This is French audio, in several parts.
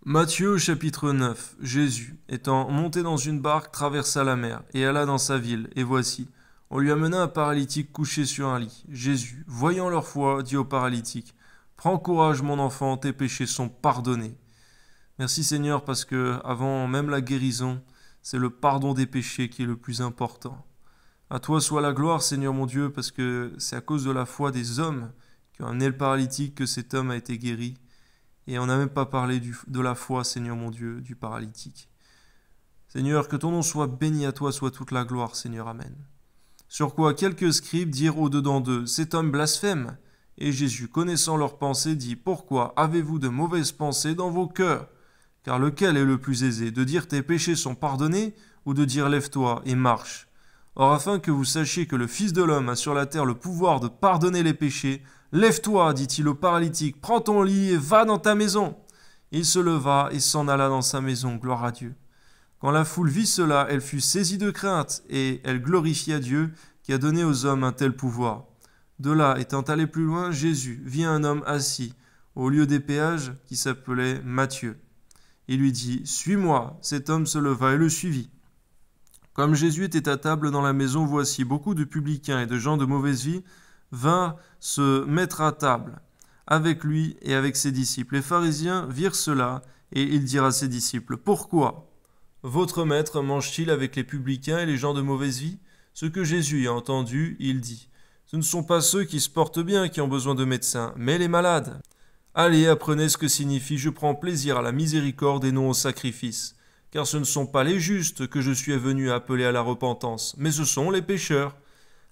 Matthieu chapitre 9. Jésus, étant monté dans une barque, traversa la mer, et alla dans sa ville, et voici, on lui amena un paralytique couché sur un lit. Jésus, voyant leur foi, dit au paralytique, prends courage mon enfant, tes péchés sont pardonnés. Merci Seigneur parce que, avant même la guérison, c'est le pardon des péchés qui est le plus important. À toi soit la gloire Seigneur mon Dieu, parce que c'est à cause de la foi des hommes qui ont amené le paralytique que cet homme a été guéri. Et on n'a même pas parlé de la foi, Seigneur mon Dieu, du paralytique. Seigneur, que ton nom soit béni, à toi soit toute la gloire, Seigneur, Amen. Sur quoi quelques scribes dirent au-dedans d'eux, cet homme blasphème. Et Jésus, connaissant leurs pensées, dit, pourquoi avez-vous de mauvaises pensées dans vos cœurs? Car lequel est le plus aisé, de dire tes péchés sont pardonnés, ou de dire lève-toi et marche? Or, afin que vous sachiez que le Fils de l'homme a sur la terre le pouvoir de pardonner les péchés, lève-toi, dit-il au paralytique, prends ton lit et va dans ta maison. Il se leva et s'en alla dans sa maison, gloire à Dieu. Quand la foule vit cela, elle fut saisie de crainte, et elle glorifia Dieu qui a donné aux hommes un tel pouvoir. De là, étant allé plus loin, Jésus vit un homme assis au lieu des péages qui s'appelait Matthieu. Il lui dit, suis-moi. Cet homme se leva et le suivit. Comme Jésus était à table dans la maison, voici beaucoup de publicains et de gens de mauvaise vie vinrent se mettre à table avec lui et avec ses disciples. Les pharisiens virent cela et ils dirent à ses disciples, pourquoi votre maître mange-t-il avec les publicains et les gens de mauvaise vie? Ce que Jésus a entendu, il dit, ce ne sont pas ceux qui se portent bien qui ont besoin de médecins, mais les malades. Allez, apprenez ce que signifie je prends plaisir à la miséricorde et non au sacrifice. Car ce ne sont pas les justes que je suis venu appeler à la repentance, mais ce sont les pécheurs.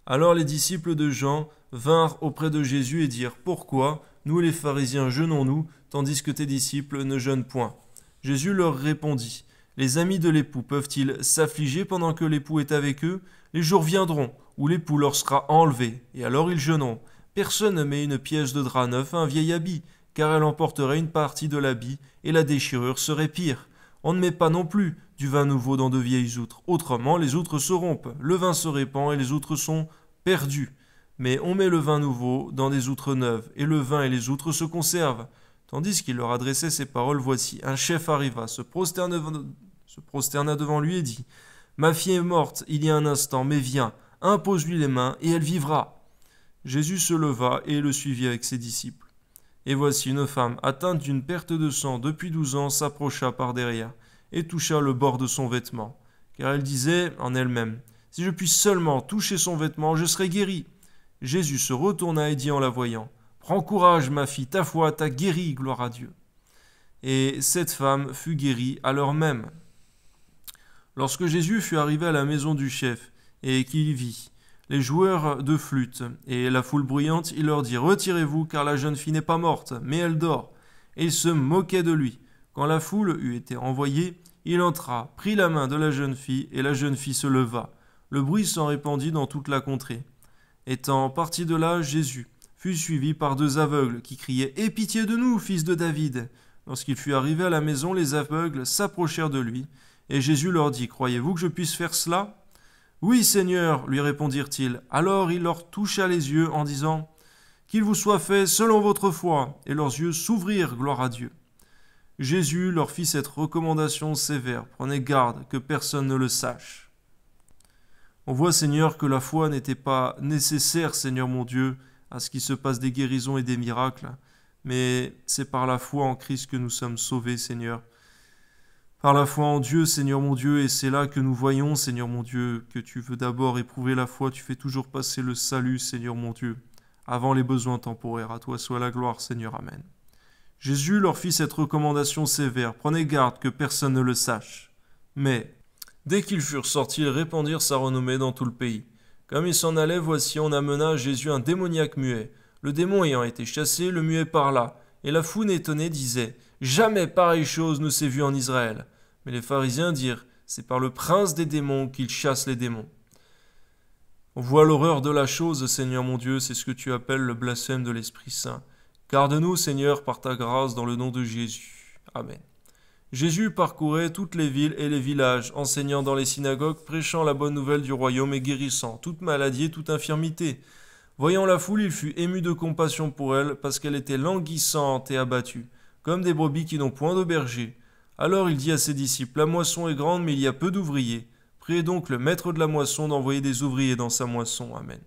Alors les disciples de Jean vinrent auprès de Jésus et dirent, pourquoi, nous les pharisiens jeûnons-nous, tandis que tes disciples ne jeûnent point? Jésus leur répondit, les amis de l'époux peuvent-ils s'affliger pendant que l'époux est avec eux? Les jours viendront, où l'époux leur sera enlevé, et alors ils jeûneront. Personne ne met une pièce de drap neuf à un vieil habit, car elle emporterait une partie de l'habit, et la déchirure serait pire. On ne met pas non plus du vin nouveau dans de vieilles outres. Autrement, les outres se rompent, le vin se répand et les outres sont perdues. Mais on met le vin nouveau dans des outres neuves, et le vin et les outres se conservent. Tandis qu'il leur adressait ces paroles, voici, un chef arriva, se prosterna devant lui et dit, ma fille est morte il y a un instant, mais viens, impose-lui les mains, et elle vivra. Jésus se leva et le suivit avec ses disciples. Et voici une femme atteinte d'une perte de sang depuis 12 ans s'approcha par derrière et toucha le bord de son vêtement, car elle disait en elle-même, si je puis seulement toucher son vêtement, je serai guérie. Jésus se retourna et dit en la voyant, prends courage ma fille, ta foi t'a guérie, gloire à Dieu. Et cette femme fut guérie à l'heure même. Lorsque Jésus fut arrivé à la maison du chef et qu'il vit les joueurs de flûte et la foule bruyante, il leur dit, retirez-vous, car la jeune fille n'est pas morte, mais elle dort. Et il se moquait de lui. Quand la foule eut été envoyée, il entra, prit la main de la jeune fille, et la jeune fille se leva. Le bruit s'en répandit dans toute la contrée. Étant parti de là, Jésus fut suivi par 2 aveugles qui criaient, aie pitié de nous, fils de David. Lorsqu'il fut arrivé à la maison, les aveugles s'approchèrent de lui, et Jésus leur dit, croyez-vous que je puisse faire cela? Oui, Seigneur, lui répondirent-ils. Alors il leur toucha les yeux en disant, qu'il vous soit fait selon votre foi. Et leurs yeux s'ouvrirent, gloire à Dieu. Jésus leur fit cette recommandation sévère, prenez garde que personne ne le sache. On voit, Seigneur, que la foi n'était pas nécessaire, Seigneur mon Dieu, à ce qu'il se passe des guérisons et des miracles, mais c'est par la foi en Christ que nous sommes sauvés, Seigneur. Par la foi en Dieu, Seigneur mon Dieu, et c'est là que nous voyons, Seigneur mon Dieu, que tu veux d'abord éprouver la foi, tu fais toujours passer le salut, Seigneur mon Dieu, avant les besoins temporaires. À toi soit la gloire, Seigneur, Amen. Jésus leur fit cette recommandation sévère, prenez garde que personne ne le sache. Mais, dès qu'ils furent sortis, ils répandirent sa renommée dans tout le pays. Comme ils s'en allaient, voici, on amena à Jésus un démoniaque muet. Le démon ayant été chassé, le muet parla, et la foule étonnée disait, jamais pareille chose ne s'est vue en Israël. Mais les pharisiens dirent, c'est par le prince des démons qu'il chasse les démons. On voit l'horreur de la chose, Seigneur mon Dieu, c'est ce que tu appelles le blasphème de l'Esprit Saint. Garde-nous, Seigneur, par ta grâce, dans le nom de Jésus. Amen. Jésus parcourait toutes les villes et les villages, enseignant dans les synagogues, prêchant la bonne nouvelle du royaume et guérissant toute maladie et toute infirmité. Voyant la foule, il fut ému de compassion pour elle, parce qu'elle était languissante et abattue, comme des brebis qui n'ont point de berger. Alors il dit à ses disciples, la moisson est grande, mais il y a peu d'ouvriers. Priez donc le maître de la moisson d'envoyer des ouvriers dans sa moisson. Amen.